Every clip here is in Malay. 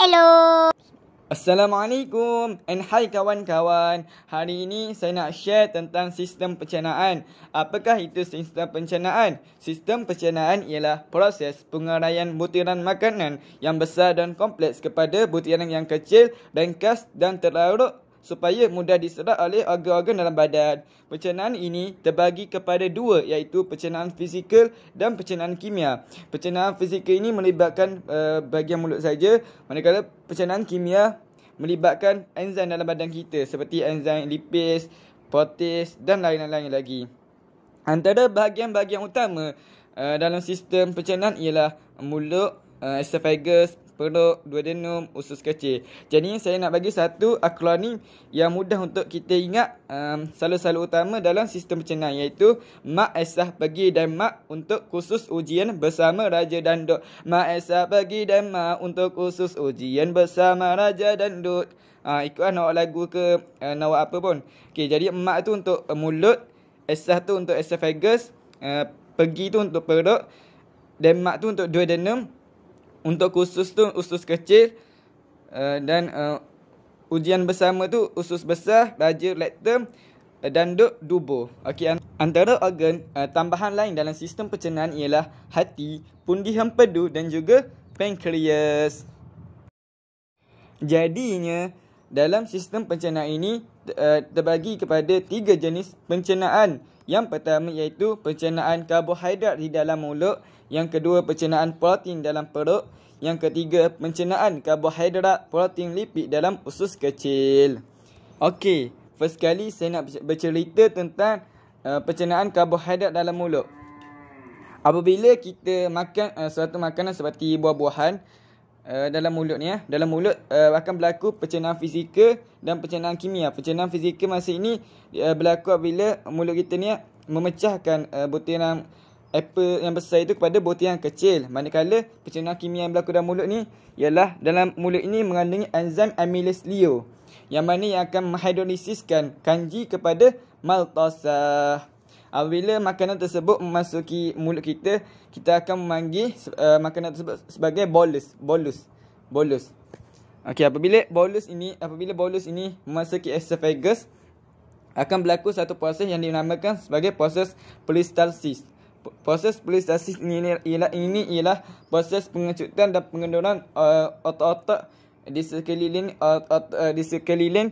Hello. Assalamualaikum and hai kawan-kawan. Hari ini saya nak share tentang sistem pencernaan. Apakah itu sistem pencernaan? Sistem pencernaan ialah proses penguraian butiran makanan yang besar dan kompleks kepada butiran yang kecil, ringkas dan terlarut supaya mudah diserap oleh organ-organ dalam badan. Pencernaan ini terbagi kepada dua, iaitu pencernaan fizikal dan pencernaan kimia. Pencernaan fizikal ini melibatkan bahagian mulut saja, manakala pencernaan kimia melibatkan enzim dalam badan kita seperti enzim lipase, protease dan lain-lain lagi. Antara bahagian-bahagian utama dalam sistem pencernaan ialah mulut, esophagus, perut, duodenum, usus kecil. Jadi saya nak bagi satu akronim yang mudah untuk kita ingat selalu-selalu utama dalam sistem pencernaan, iaitu Mak Esah pergi dan Mak untuk khusus ujian bersama Raja dan Dut. Mak Esah pergi dan Mak untuk khusus ujian bersama Raja dan Dut. Ikutlah nawak lagu ke nawak apa pun. Okey, jadi Mak tu untuk mulut, Esah tu untuk esophagus, pergi tu untuk perut, dan Mak tu untuk duodenum, untuk khusus tu usus kecil, dan ujian bersama tu usus besar, raja rectum, dan dut dubur. Okey, antara organ tambahan lain dalam sistem pencernaan ialah hati, pundi hempedu dan juga pankreas. Jadinya dalam sistem pencernaan ini terbagi kepada 3 jenis pencernaan. Yang pertama iaitu pencernaan karbohidrat di dalam mulut, yang kedua pencernaan protein dalam perut, yang ketiga pencernaan karbohidrat, protein, lipid dalam usus kecil. Okey, first kali saya nak bercerita tentang pencernaan karbohidrat dalam mulut. Apabila kita makan suatu makanan seperti buah-buahan, dalam mulut ni dalam mulut akan berlaku pencernaan fizikal dan pencernaan kimia. Pencernaan fizikal masa ini berlaku apabila mulut kita ni memecahkan butiran apple yang besar itu kepada butiran kecil. Manakala pencernaan kimia yang berlaku dalam mulut ni ialah dalam mulut ini mengandungi enzim amylase leo, yang mana yang akan menghidrolisiskan kanji kepada maltosah. Apabila makanan tersebut memasuki mulut kita, kita akan memanggil makanan tersebut sebagai bolus. Okey, apabila bolus ini memasuki esophagus, akan berlaku satu proses yang dinamakan sebagai proses peristalsis. Proses peristalsis ini ialah proses pengecutan dan pengenduran otot-otot di sekeliling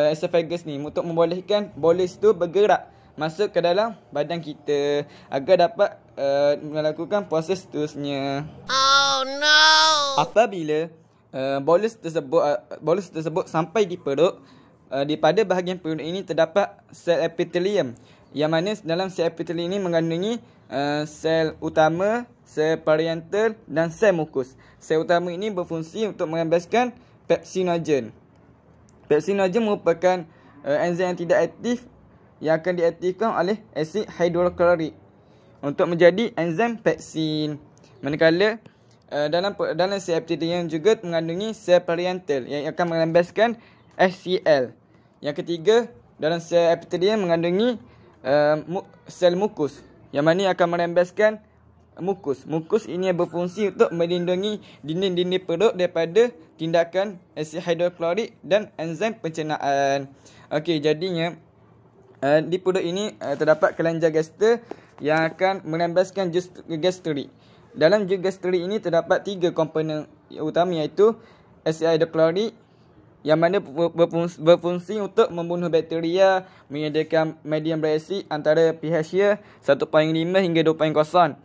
esophagus ni untuk membolehkan bolus itu bergerak masuk ke dalam badan kita agar dapat melakukan proses seterusnya. Oh no. Apabila bolus tersebut sampai di perut, pada bahagian perut ini terdapat sel epithelium, yang mana dalam sel epithelium ini mengandungi sel utama, sel parietal dan sel mukus. Sel utama ini berfungsi untuk mengembaskan pepsinogen. Pepsinogen merupakan enzim yang tidak aktif yang akan diaktifkan oleh asid hidroklorik untuk menjadi enzim pepsin. Manakala dalam sel epithelium juga mengandungi sel parietal yang akan mengembaskan HCl. Yang ketiga, dalam sel epithelium mengandungi sel mukus, yang mana akan merembeskan mukus. Mukus ini berfungsi untuk melindungi dinding-dinding perut daripada tindakan asid hidroklorik dan enzim pencernaan. Okey, jadinya di perut ini terdapat kelenjar gaster yang akan merembeskan jus gastrik. Dalam jus gastrik ini terdapat 3 komponen utama, iaitu asid hidroklorik, yang mana berfungsi untuk membunuh bakteria, menyediakan medium bereasid antara pH-nya 1.5 hingga 2.0.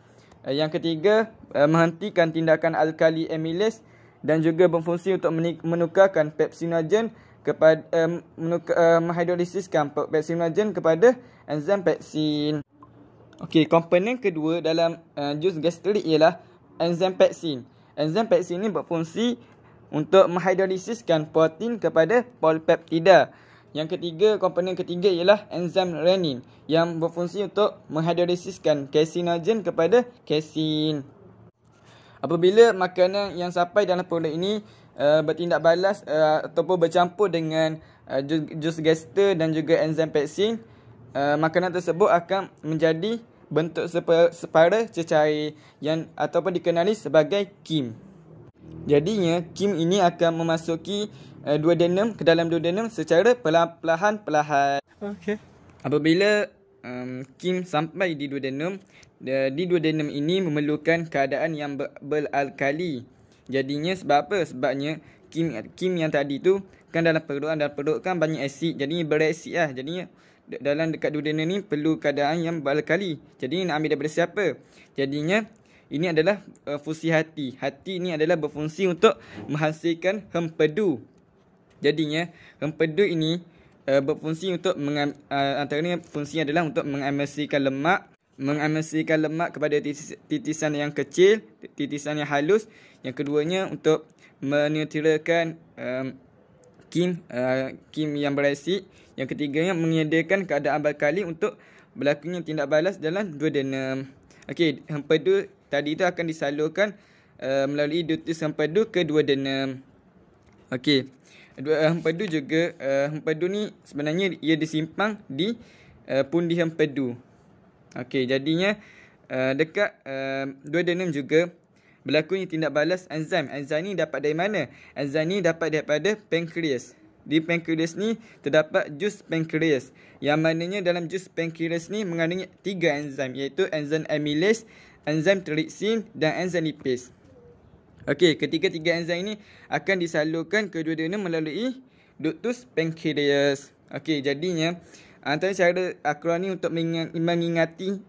Yang ketiga, menghentikan tindakan alkali amylase dan juga berfungsi untuk menukarkan pepsinogen kepada menghidrolisiskan pepsinogen kepada enzim pepsin. Okey, komponen kedua dalam jus gastrik ialah enzim pepsin. Enzim pepsin ini berfungsi untuk menghidrolisiskan protein kepada polipeptida. Yang ketiga, komponen ketiga ialah enzim renin yang berfungsi untuk menghidrolisiskan kaseinogen kepada kasein. Apabila makanan yang sampai dalam perut ini bertindak balas ataupun bercampur dengan jus gaster dan juga enzim pepsin, makanan tersebut akan menjadi bentuk separa cecair yang ataupun dikenali sebagai kim. Jadinya Kim ini akan memasuki duodenum ke dalam duodenum secara perlahan-lahan. Okey. Apabila Kim sampai di duodenum ini memerlukan keadaan yang beralkali. Jadinya sebab apa? Sebabnya Kim yang tadi tu kan dalam perut kan banyak asid. Jadi bereaksi lah. Jadinya dalam dekat duodenum ni perlu keadaan yang beralkali. Jadi nak ambil daripada siapa? Jadinya ini adalah fungsi hati. Hati ini adalah berfungsi untuk menghasilkan hempedu. Jadinya hempedu ini berfungsi untuk antaranya fungsinya adalah untuk mengemersikan lemak kepada titisan yang kecil, titisan yang halus. Yang keduanya untuk menetralkan kim yang berasid. Yang ketiganya menyediakan keadaan berkali untuk berlakunya tindak balas dalam duodenum. Okey, hempedu tadi itu akan disalurkan melalui ductus hempedu ke duodenum. Okey. Hempedu juga hempedu ni sebenarnya ia disimpang di pundi hempedu. Okey, jadinya dekat duodenum juga berlakunya tindak balas enzim. Enzim ni dapat dari mana? Enzim ni dapat daripada pankreas. Di pankreas ni terdapat jus pankreas. Yang mananya dalam jus pankreas ni mengandungi 3 enzim, iaitu enzim amylase, enzim trypsin dan enzim lipase. Okey, ketiga-tiga enzim ini akan disalurkan ke duodenum melalui ductus pankreas. Okey, jadinya antara cara akronim untuk mengingati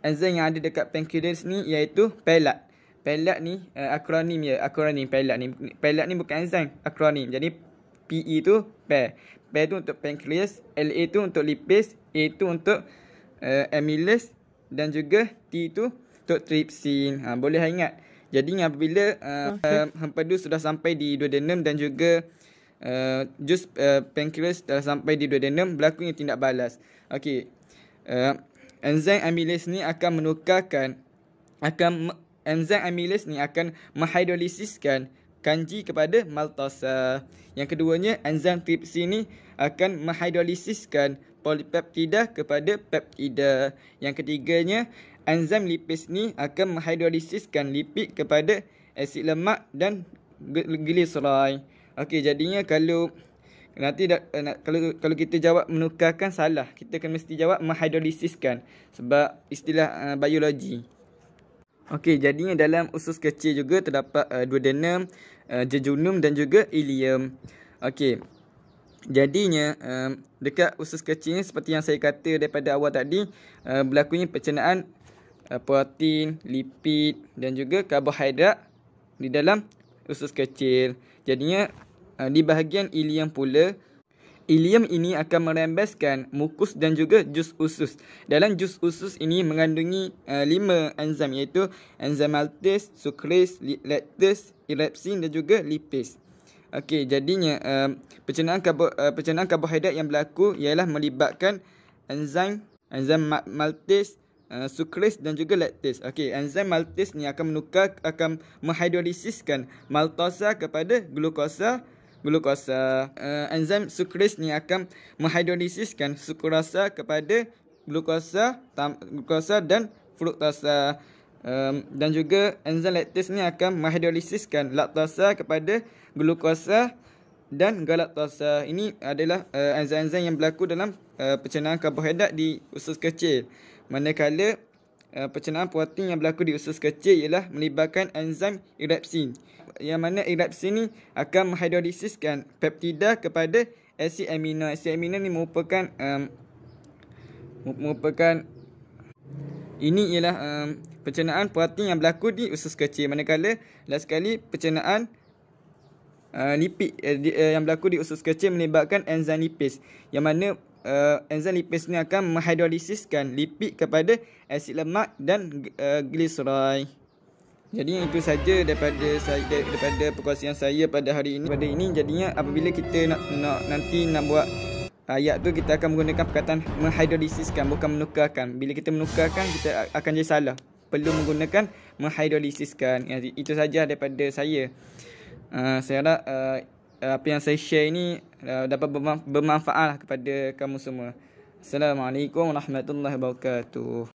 enzim yang ada dekat pankreas ni iaitu PALAT. PALAT ni akronim PALAT ni. PALAT ni bukan enzim, akronim. Jadi PE tu PAIR. PAIR tu untuk pankreas, LA tu untuk lipase, A tu untuk amylase dan juga T tu untuk trypsin. Boleh ingat. Jadi apabila hempedu sudah sampai di duodenum dan juga jus pankreas dah sampai di duodenum, berlakunya tindak balas. Okey. Enzim amylase ni akan menghidrolisiskan kanji kepada maltosa. Yang keduanya, enzim trypsin ni akan menghidrolisiskan polipeptida kepada peptida. Yang ketiganya, enzim lipase ni akan menghidrolisiskan lipid kepada asid lemak dan gliserol. Okey, jadinya kalau kita jawab menukarkan salah, kita akan mesti jawab menghidrolisiskan sebab istilah biologi. Okey, jadinya dalam usus kecil juga terdapat duodenum, jejunum dan juga ileum. Okey. Jadinya dekat usus kecil ni seperti yang saya kata daripada awal tadi, berlakunya pencernaan protein, lipid dan juga karbohidrat di dalam usus kecil. Jadinya di bahagian ileum pula, ileum ini akan merembeskan mukus dan juga jus usus. Dalam jus usus ini mengandungi 5 enzim, iaitu enzim maltase, sucrase, lactase, ellipsin dan juga lipase. Okey, jadinya pencernaan karbohidrat yang berlaku ialah melibatkan enzim maltase, sucrase dan juga lactase. Okey, enzim maltase ni akan menghidrolisiskan maltosa kepada glukosa. Enzim sucrase ni akan menghidrolisiskan sukrosa kepada glukosa dan fruktosa. Dan juga enzim lactase ni akan menghidrolisiskan laktosa kepada glukosa dan galaktosa. Ini adalah enzim-enzim yang berlaku dalam pencernaan karbohidrat di usus kecil. Manakala pencernaan protein yang berlaku di usus kecil ialah melibatkan enzim ellipsin. Yang mana ellipsin ni akan menghidrolisiskan peptida kepada asid amino. Asid amino ni merupakan ini ialah pencernaan protein yang berlaku di usus kecil. Manakala last sekali pencernaan lipid yang berlaku di usus kecil melibatkan enzim lipase. Yang mana enzim lipase ni akan menghidrolisiskan lipid kepada asid lemak dan gliserol. Jadi itu saja daripada perkongsian saya pada hari ini. Jadinya apabila kita nak buat ayat tu, kita akan menggunakan perkataan menghidrolisiskan, bukan menukarkan. Bila kita menukarkan, kita akan jadi salah. Perlu menggunakan menghidrolisiskan. Itu saja daripada saya. Saya harap apa yang saya share ini dapat bermanfaat kepada kamu semua. Assalamualaikum warahmatullahi wabarakatuh.